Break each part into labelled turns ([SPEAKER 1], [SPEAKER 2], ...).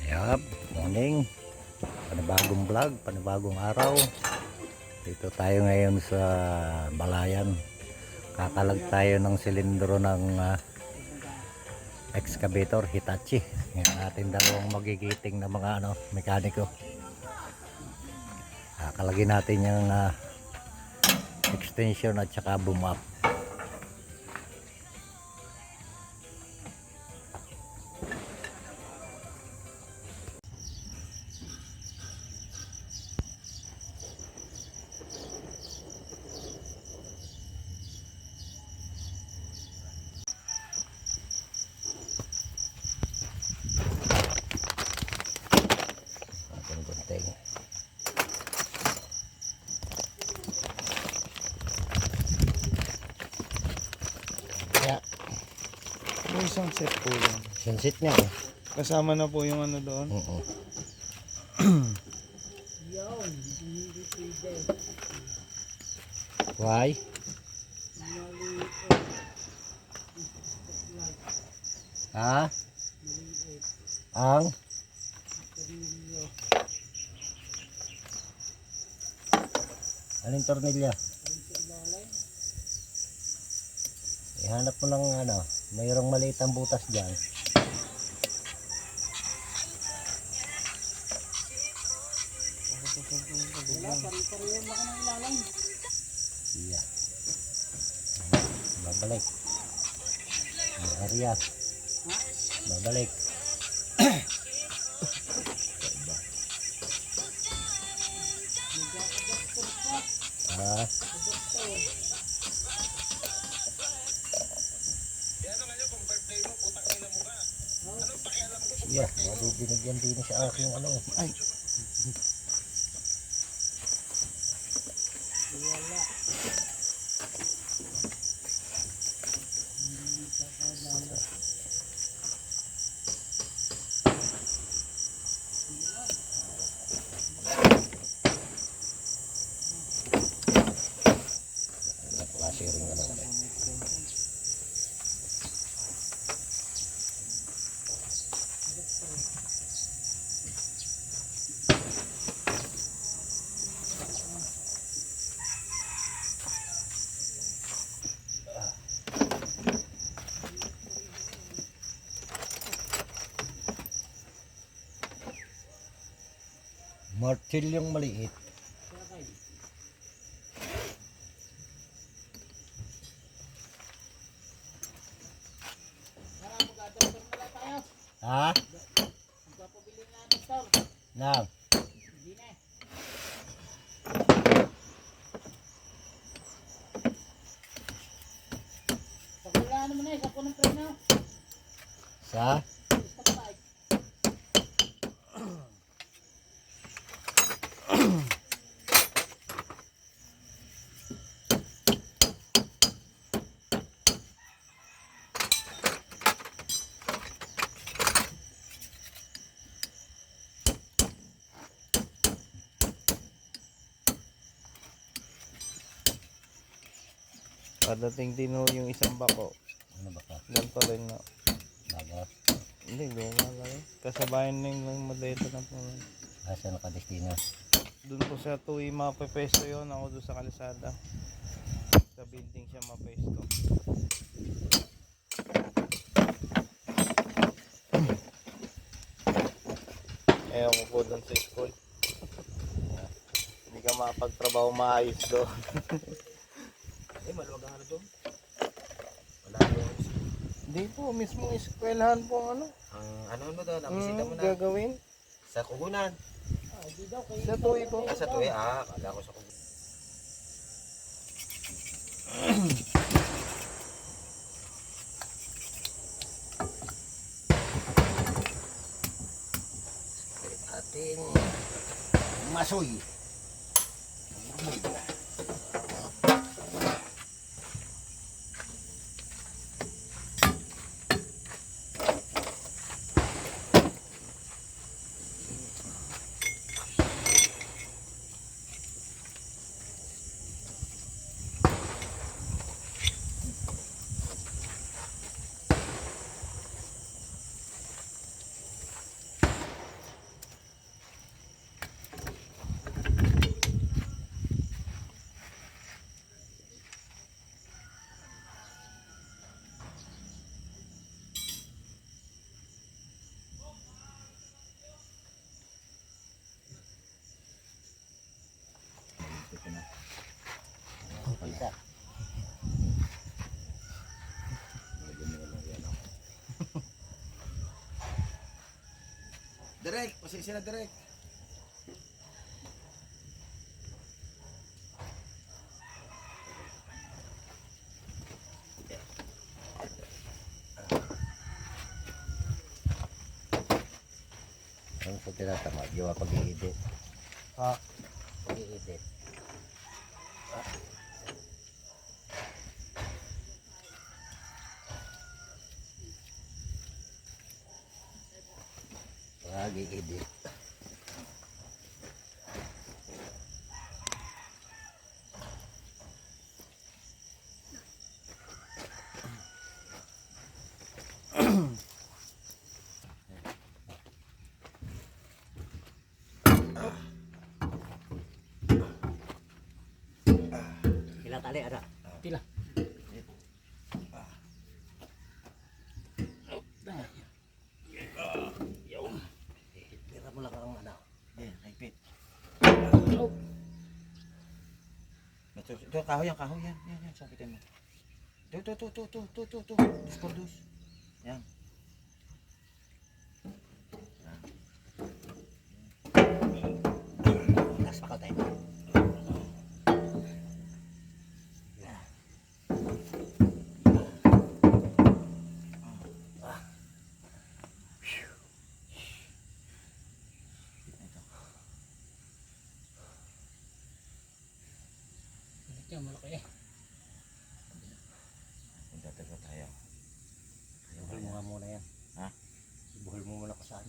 [SPEAKER 1] Yup, morning. Panibagong vlog, panibagong araw. Dito tayo ngayon sa Balayan. Kakalag tayo ng silindro ng excavator Hitachi. Ngayon natin dalawang magigiting na mga mekaniko. Kakalagin natin yung extension at saka boom up.
[SPEAKER 2] Isang set po yan.
[SPEAKER 1] Isang set niya eh.
[SPEAKER 2] Kasama na po yung ano doon.
[SPEAKER 1] Oo. Why? Ha? Ang? Aling tornilyo? Ihanap mo ng mayroong maliit ang butas dyan. Iya. Babalik. Area. Babalik. Iya, madidinig yan din sa aking ay. Nakasiring na lang. Martilyong maliit. Ha? Nang. Sa?
[SPEAKER 2] Padating din ho yung isang bako.
[SPEAKER 1] Ano ba ka?
[SPEAKER 2] Ganito rin na.
[SPEAKER 1] Bago?
[SPEAKER 2] Hindi, luma lang. Kasabayan na yung modelo na po.
[SPEAKER 1] Asa nakadestino?
[SPEAKER 2] Doon po sa tuwi mapepesto yun. Ako doon sa kalisada. Sa building siya mapesto. Ewan ko po doon sa school. Hindi ka makapagtrabaho maayos doon.
[SPEAKER 3] Maluwag ang doon. Wala yung
[SPEAKER 2] Hindi po, mismo eskwelahan po ang
[SPEAKER 3] ano mo doon, ang bisita mo na
[SPEAKER 2] gagawin.
[SPEAKER 3] sa kugunan.
[SPEAKER 2] Sa tuwi po.
[SPEAKER 3] Sa tuwi, kala ko sa kugunan.
[SPEAKER 1] Ating masoy. isa.
[SPEAKER 3] Direk, pasensya na direk.
[SPEAKER 1] Ang sa tinatamad, yung pag-i-edit.
[SPEAKER 2] Ha?
[SPEAKER 1] Pag-i-edit. Pag-i-edit. Ilang tali ada?
[SPEAKER 2] Pila.
[SPEAKER 1] Tira mo lang ang ano.
[SPEAKER 3] Yan, higpit. Ito, kahoy yan. Yan, sabitin mo. Ito. Dos por dos. Yan.
[SPEAKER 1] Nas pa ka tayo.
[SPEAKER 2] Ito malaki eh.
[SPEAKER 3] Punta tayo.
[SPEAKER 1] Buhol mo nga muna yan.
[SPEAKER 3] Ha?
[SPEAKER 1] Buhol mo muna kung saan.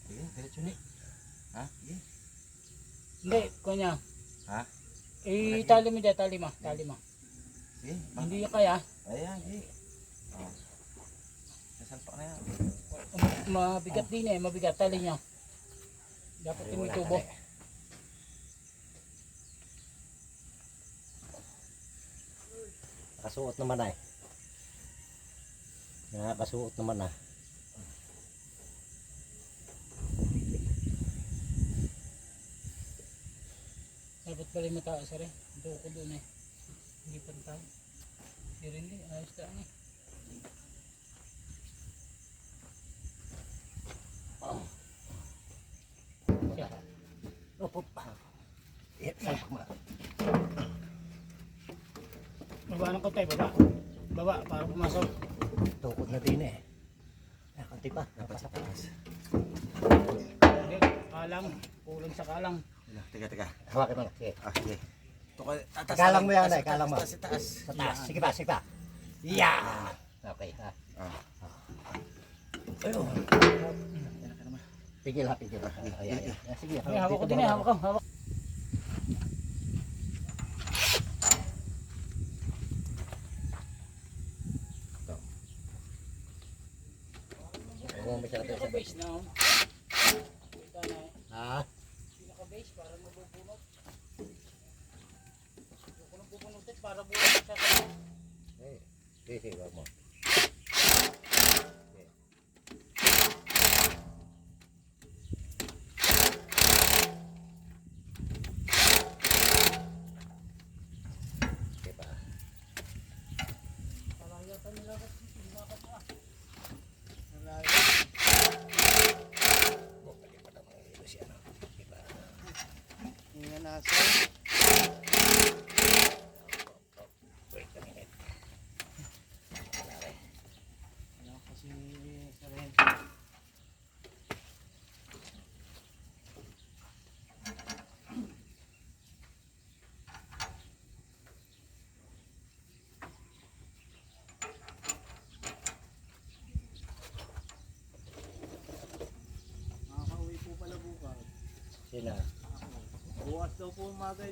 [SPEAKER 3] Sige, diretso ni. Ha? Sige.
[SPEAKER 2] Hindi, kunya.
[SPEAKER 3] Ha?
[SPEAKER 2] Tali mo dyan, tali mo.
[SPEAKER 3] Sige.
[SPEAKER 2] Hindi kaya.
[SPEAKER 3] Ayan, sige. Oh. Sasalpak na yan.
[SPEAKER 2] Mabigat din eh, mabigat tali niya. Dapat
[SPEAKER 1] Ay,
[SPEAKER 2] yung may
[SPEAKER 1] wala
[SPEAKER 2] tubo.
[SPEAKER 1] tali. Nakasuot naman ay. Nakakasuot naman ah.
[SPEAKER 2] Dapat pala yung mataas rin. Ito ko doon eh. Hindi pantay. Hindi rin din, ayos ka eh.
[SPEAKER 1] Opo pa. Salpak mo.
[SPEAKER 2] Baba ng kontay, baba. Baba, para pumasok.
[SPEAKER 1] Tukod na din eh. Kanti pa. Napasapas.
[SPEAKER 2] Hindi, kalang. Kulang sa kalang.
[SPEAKER 3] Teka.
[SPEAKER 1] Hawakin mo. Sige.
[SPEAKER 3] Sige. Ito ka,
[SPEAKER 1] Kalang mo yan, kalang mo.
[SPEAKER 3] Taas.
[SPEAKER 1] Sa taas. Sige pa. Yeah! Okay ha. Ayun. Pigil ha. Ayan. Sige.
[SPEAKER 2] Ay, hawak ko din eh, hawak ko. Hawak.
[SPEAKER 1] Huwag mo masyado sa
[SPEAKER 2] Pinaka-base na oh. Kita na eh.
[SPEAKER 1] Ha?
[SPEAKER 2] Pinaka-base, para mabubunot. Huwag ko nang bubunutin para bunot sa kanya.
[SPEAKER 1] Sige, wag mo. Sige pa.
[SPEAKER 2] Palayatan nila kasi pinakat na.
[SPEAKER 1] Pwede pa naman ilo siya. Sige pa.
[SPEAKER 2] Tingnan nasa.
[SPEAKER 1] Wait a minute.
[SPEAKER 2] Ano kasi sa rin. Makakauwi po pala bukas.
[SPEAKER 1] Sino?
[SPEAKER 2] Bukas daw po umaga.